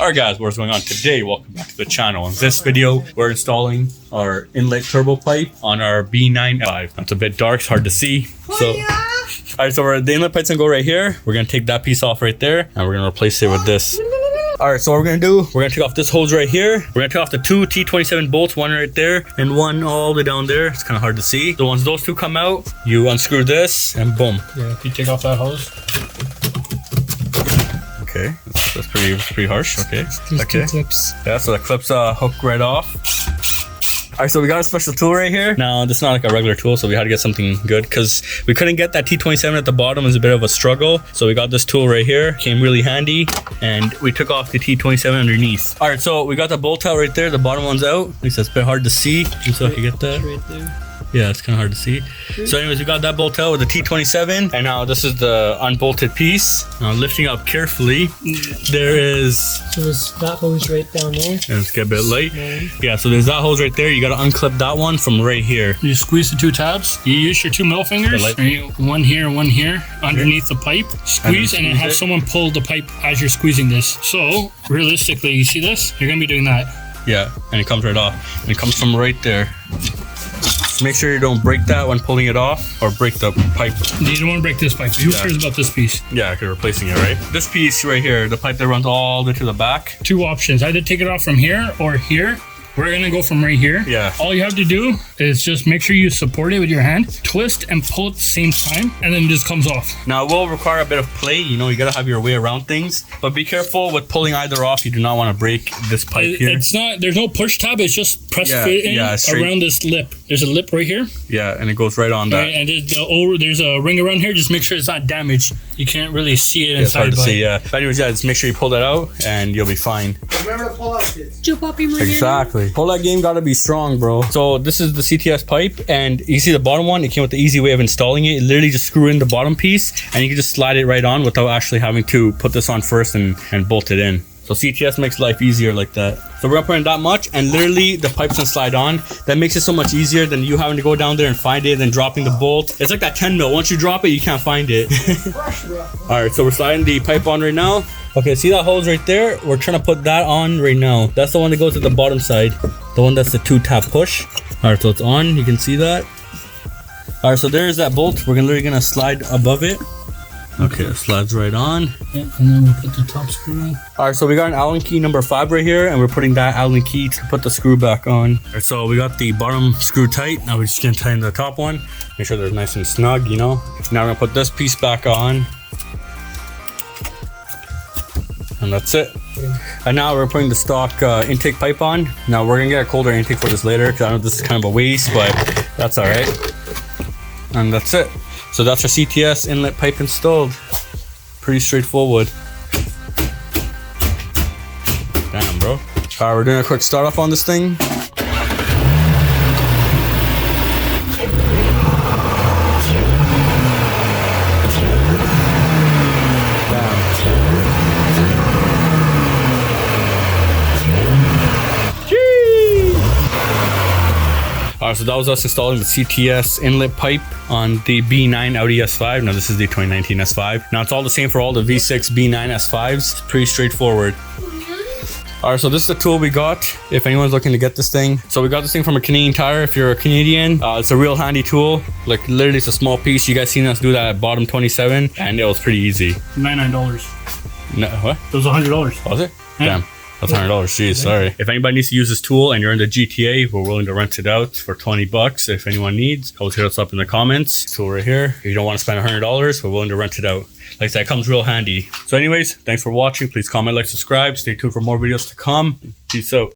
Alright guys, what's going on today? Welcome back to the channel. In this video, we're installing our inlet turbo pipe on our B9 Audi. It's a bit dark, it's hard to see. So, alright, so the inlet pipe's gonna go right here. We're gonna take that piece off right there, and we're gonna replace it with this. Alright, so what we're gonna do, we're gonna take off this hose right here. We're gonna take off the two T27 bolts, one right there, and one all the way down there. It's kind of hard to see. So once those two come out, you unscrew this, and boom. Yeah, if you take off that hose. Okay, that's pretty harsh. Okay, There's okay. two clips. Yeah, so the clips hook right off. Alright, so we got a special tool right here. Now, this is not like a regular tool, so we had to get something good because we couldn't get that T27 at the bottom. It was a bit of a struggle. So we got this tool right here. Came really handy, and we took off the T27 underneath. Alright, so we got the bolt out right there. The bottom one's out. At least that's a bit hard to see. So if you get that. Right there. Yeah, it's kind of hard to see. So anyways, we got that bolt out with the T27, and now this is the unbolted piece. Now lifting up carefully, there is... So there's that hose right down there. Let's get a bit light. Yeah, so there's that hose right there. You got to unclip that one from right here. You squeeze the two tabs. You use your two middle fingers. One here, underneath the pipe. Squeeze and then have someone pull the pipe as you're squeezing this. So realistically, you see this? You're going to be doing that. Yeah, and it comes right off. And it comes from right there. Make sure you don't break that when pulling it off, or break the pipe. You don't want to break this pipe. Who cares about this piece? Yeah, because you're replacing it, right? This piece right here, the pipe that runs all the way to the back. Two options. Either take it off from here or here. We're going to go from right here. Yeah. All you have to do is just make sure you support it with your hand, twist and pull at the same time, and then it just comes off. Now, it will require a bit of play. You know, you got to have your way around things. But be careful with pulling either off. You do not want to break this pipe here. It's not, there's no push tab. It's just press fit in around this lip. There's a lip right here. Yeah, and it goes right on that. Right, and there's a ring around here. Just make sure it's not damaged. You can't really see it inside. It's hard to see, yeah. But anyways, yeah, just make sure you pull that out, and you'll be fine. Remember to pull out, kids. Exactly. Pull that game gotta be strong, bro. So this is the CTS pipe, and you see the bottom one. It came with the easy way of installing it. Literally just screw in the bottom piece, and you can just slide it right on without actually having to put this on first and bolt it in. So CTS makes life easier like that. So we're gonna put in that much, and literally the pipe's gonna slide on. That makes it so much easier than you having to go down there and find it, then dropping the bolt. It's like that 10 mil. Once you drop it, you can't find it. All right, so we're sliding the pipe on right now. Okay, see that hose right there? We're trying to put that on right now. That's the one that goes to the bottom side. The one that's the 2-tap push. All right, so it's on. You can see that. All right, so there's that bolt. We're literally gonna slide above it. Okay, it slides right on. Yeah, and then we put the top screw in. All right, so we got an Allen key number 5 right here, and we're putting that Allen key to put the screw back on. All right, so we got the bottom screw tight. Now we're just gonna tighten the top one. Make sure they're nice and snug, you know. Now we're gonna put this piece back on. And that's it. And now we're putting the stock intake pipe on. Now we're gonna get a colder intake for this later, because I know this is kind of a waste, but that's all right. And that's it. So that's our CTS inlet pipe installed. Pretty straightforward. Damn, bro. All right, we're doing a quick start off on this thing. Alright, so that was us installing the CTS inlet pipe on the B9 Audi S5. Now this is the 2019 S5. Now it's all the same for all the V6 B9 S5s. It's pretty straightforward. Alright, so this is the tool we got if anyone's looking to get this thing. So we got this thing from a Canadian Tire if you're a Canadian. It's a real handy tool. Like literally it's a small piece. You guys seen us do that at bottom 27, and it was pretty easy. $99. No, what? It was $100. Was it? Yeah. Damn. That's $100. Jeez, sorry. If anybody needs to use this tool and you're in the GTA, we're willing to rent it out for 20 bucks. If anyone needs, always hit us up in the comments. Tool right here. If you don't want to spend $100, we're willing to rent it out. Like I said, it comes real handy. So anyways, thanks for watching. Please comment, like, subscribe. Stay tuned for more videos to come. Peace out.